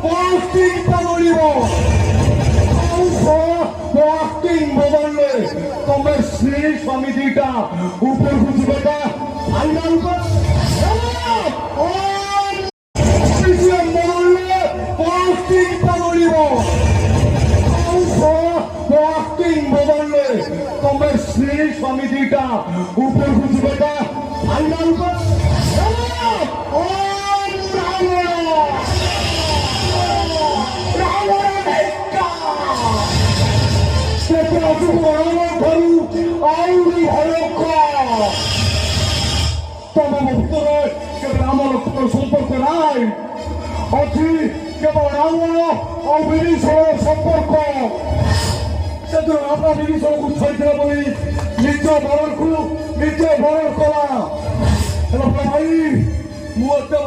posting pamolivo. Posting বদলে তোমরা শ্রী স্বামী দিটা উপর খুঁজি বেটা আইনা উপর বদলে posting pamolivo. Posting বদলে তোমরা শ্রী স্বামী দিটা উপর খুঁজি বেটা আইনা উপর সম্পর্ক নাই অতি কেবল রাবণ ও বিভীষণের সম্পর্ক সেজন্য আমরা বিভীষণ উৎসাহিত বলি নিত্য বরণ নিত্য বরণ করা ভাই মুহূর্তে